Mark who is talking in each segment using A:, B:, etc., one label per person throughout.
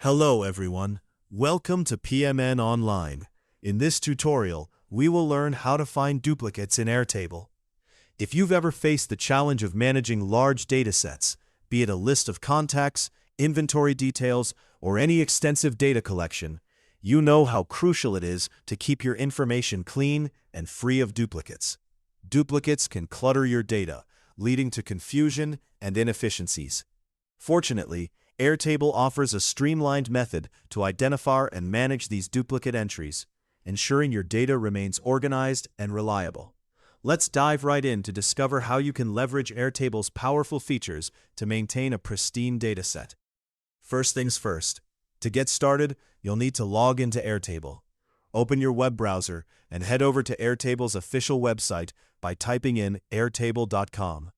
A: Hello everyone, welcome to PMN Online. In this tutorial, we will learn how to find duplicates in Airtable. If you've ever faced the challenge of managing large datasets, be it a list of contacts, inventory details, or any extensive data collection, you know how crucial it is to keep your information clean and free of duplicates. Duplicates can clutter your data, leading to confusion and inefficiencies. Fortunately, Airtable offers a streamlined method to identify and manage these duplicate entries, ensuring your data remains organized and reliable. Let's dive right in to discover how you can leverage Airtable's powerful features to maintain a pristine dataset. First things first. To get started, you'll need to log into Airtable. Open your web browser and head over to Airtable's official website by typing in airtable.com.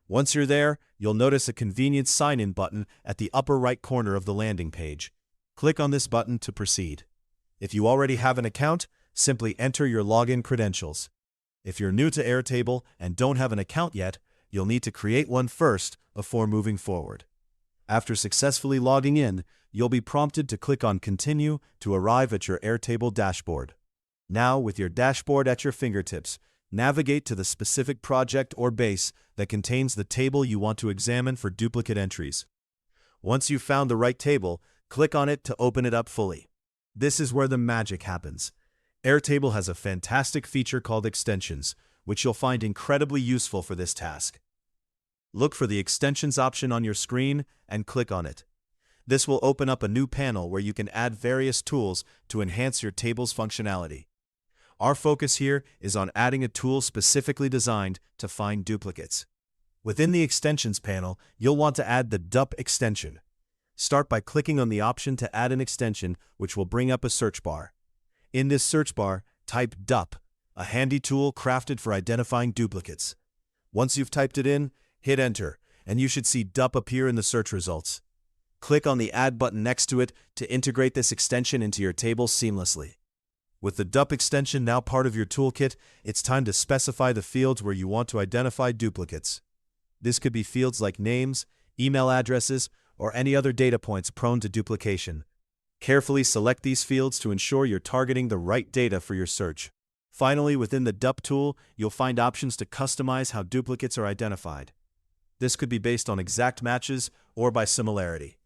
A: Once you're there, you'll notice a convenient sign-in button at the upper right corner of the landing page. Click on this button to proceed. If you already have an account, simply enter your login credentials. If you're new to Airtable and don't have an account yet, you'll need to create one first before moving forward. After successfully logging in, you'll be prompted to click on Continue to arrive at your Airtable dashboard. Now, with your dashboard at your fingertips, navigate to the specific project or base that contains the table you want to examine for duplicate entries. Once you've found the right table, click on it to open it up fully. This is where the magic happens. Airtable has a fantastic feature called extensions, which you'll find incredibly useful for this task. Look for the extensions option on your screen and click on it. This will open up a new panel where you can add various tools to enhance your table's functionality. Our focus here is on adding a tool specifically designed to find duplicates. Within the Extensions panel, you'll want to add the Dedupe extension. Start by clicking on the option to add an extension, which will bring up a search bar. In this search bar, type Dedupe, a handy tool crafted for identifying duplicates. Once you've typed it in, hit Enter, and you should see Dedupe appear in the search results. Click on the Add button next to it to integrate this extension into your table seamlessly. With the Dedupe extension now part of your toolkit, it's time to specify the fields where you want to identify duplicates. This could be fields like names, email addresses, or any other data points prone to duplication. Carefully select these fields to ensure you're targeting the right data for your search. Finally, within the Dedupe tool, you'll find options to customize how duplicates are identified. This could be based on exact matches or by similarity.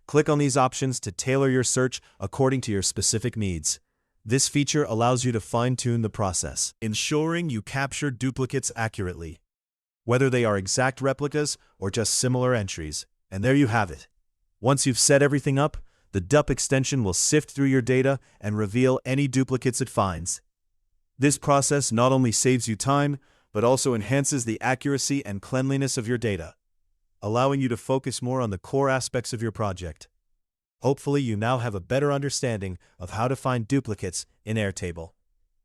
A: Click on these options to tailor your search according to your specific needs. This feature allows you to fine-tune the process, ensuring you capture duplicates accurately, whether they are exact replicas or just similar entries. And there you have it. Once you've set everything up, the Dedupe extension will sift through your data and reveal any duplicates it finds. This process not only saves you time, but also enhances the accuracy and cleanliness of your data, allowing you to focus more on the core aspects of your project. Hopefully, you now have a better understanding of how to find duplicates in Airtable.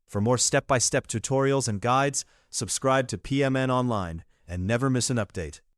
A: For more step-by-step tutorials and guides, subscribe to PMN Online and never miss an update.